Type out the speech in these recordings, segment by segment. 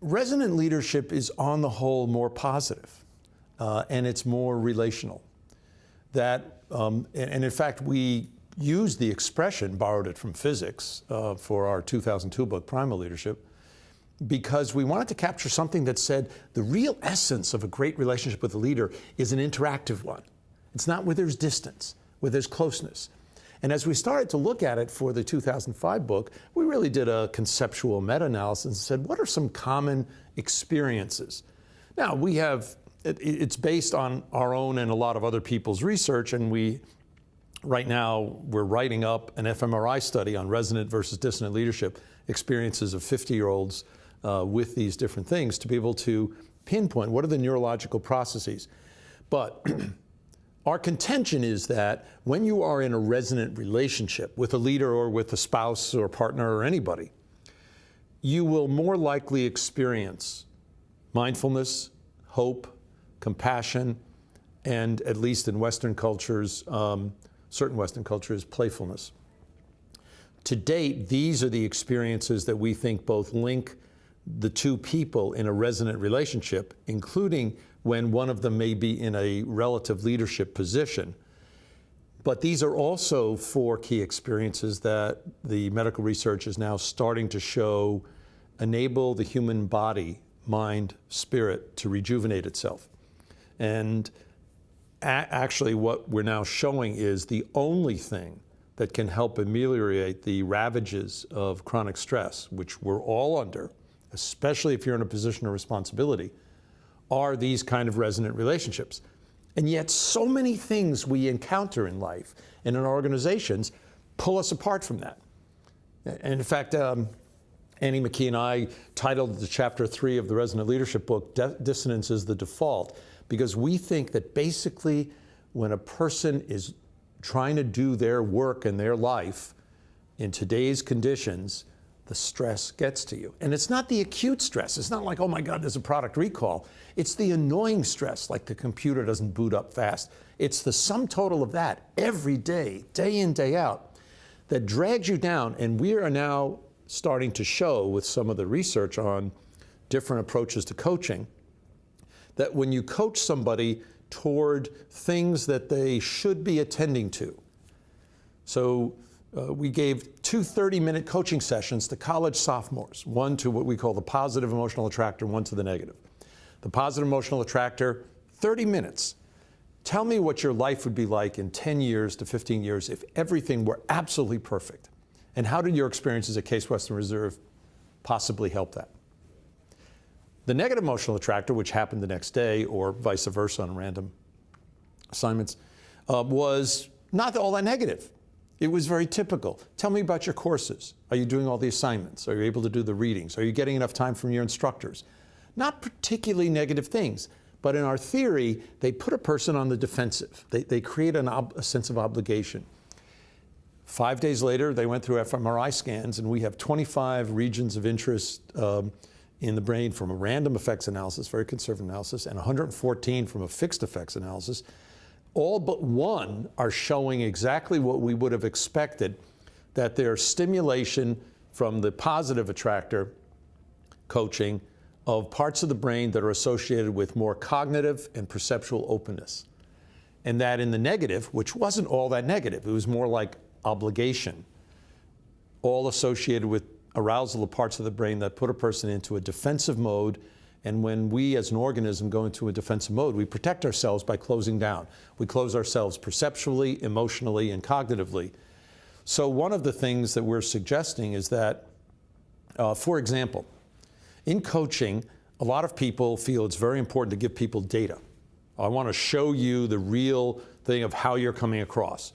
Resonant leadership is on the whole more positive, and it's more relational. And in fact, we used the expression, borrowed it from physics, for our 2002 book, Primal Leadership, because we wanted to capture something that said the real essence of a great relationship with a leader is an interactive one. It's not where there's distance, where there's closeness. And as we started to look at it for the 2005 book, we really did a conceptual meta-analysis and said, what are some common experiences? Now, it's based on our own and a lot of other people's research, and right now, we're writing up an fMRI study on resonant versus dissonant leadership experiences of 50-year-olds with these different things to be able to pinpoint what are the neurological processes. But our contention is that when you are in a resonant relationship with a leader or with a spouse or partner or anybody, you will more likely experience mindfulness, hope, compassion, and at least in Western cultures, certain Western cultures, playfulness. To date, these are the experiences that we think both link the two people in a resonant relationship, including when one of them may be in a relative leadership position. But these are also four key experiences that the medical research is now starting to show enable the human body, mind, spirit to rejuvenate itself. And actually what we're now showing is the only thing that can help ameliorate the ravages of chronic stress, which we're all under, especially if you're in a position of responsibility, are these kind of resonant relationships. And yet so many things we encounter in life and in our organizations pull us apart from that. And in fact, Annie McKee and I titled the chapter 3 of the Resonant Leadership book, Dissonance is the Default, because we think that basically when a person is trying to do their work in their life in today's conditions, the stress gets to you. And it's not the acute stress. It's not like, oh my God, there's a product recall. It's the annoying stress, like the computer doesn't boot up fast. It's the sum total of that every day, day in, day out, that drags you down. And we are now starting to show with some of the research on different approaches to coaching, that when you coach somebody toward things that they should be attending to. So we gave 2 30-minute coaching sessions to college sophomores, one to what we call the positive emotional attractor, one to the negative. The positive emotional attractor, 30 minutes. Tell me what your life would be like in 10 years to 15 years if everything were absolutely perfect. And how did your experiences at Case Western Reserve possibly help that? The negative emotional attractor, which happened the next day, or vice versa on random assignments, was not all that negative. It was very typical. Tell me about your courses. Are you doing all the assignments? Are you able to do the readings? Are you getting enough time from your instructors? Not particularly negative things, but in our theory, they put a person on the defensive. They create a sense of obligation. 5 days later, they went through fMRI scans, and we have 25 regions of interest in the brain from a random effects analysis, very conservative analysis, and 114 from a fixed effects analysis. All but one are showing exactly what we would have expected, that their stimulation from the positive attractor coaching of parts of the brain that are associated with more cognitive and perceptual openness. And that in the negative, which wasn't all that negative, it was more like obligation, all associated with arousal of parts of the brain that put a person into a defensive mode. And when we as an organism go into a defensive mode, we protect ourselves by closing down. We close ourselves perceptually, emotionally, and cognitively. So one of the things that we're suggesting is that, for example, in coaching, a lot of people feel it's very important to give people data. I want to show you the real thing of how you're coming across.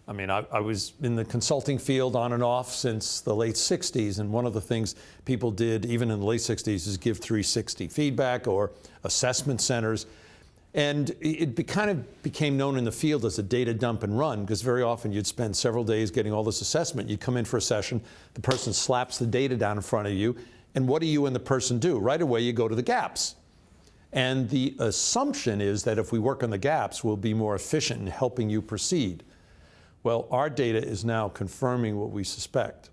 I mean, I was in the consulting field on and off since the late 60s, and one of the things people did, even in the late 60s, is give 360 feedback or assessment centers. And it kind of became known in the field as a data dump and run, because very often you'd spend several days getting all this assessment. You'd come in for a session, the person slaps the data down in front of you, and what do you and the person do? Right away, you go to the gaps. And the assumption is that if we work on the gaps, we'll be more efficient in helping you proceed. Well, our data is now confirming what we suspect,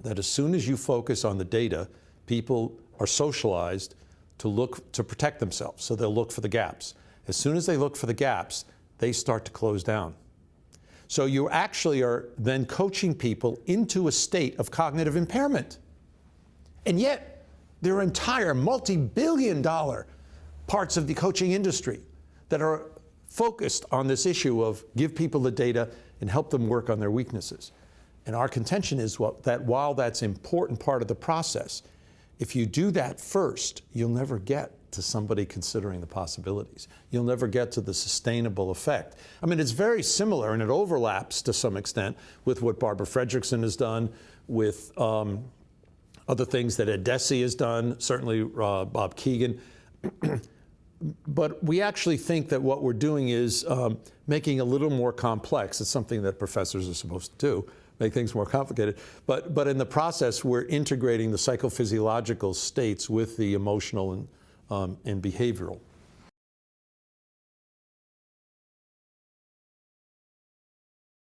that as soon as you focus on the data, people are socialized to protect themselves. So they'll look for the gaps. As soon as they look for the gaps, they start to close down. So you actually are then coaching people into a state of cognitive impairment. And yet, there are entire multi-billion-dollar parts of the coaching industry that are focused on this issue of give people the data and help them work on their weaknesses. And our contention is that while that's an important part of the process, if you do that first, you'll never get to somebody considering the possibilities. You'll never get to the sustainable effect. I mean, it's very similar, and it overlaps to some extent with what Barbara Fredrickson has done, with other things that Ed Deci has done, certainly Bob Keegan. But we actually think that what we're doing is making it a little more complex. It's something that professors are supposed to do, make things more complicated. But in the process, we're integrating the psychophysiological states with the emotional and behavioral.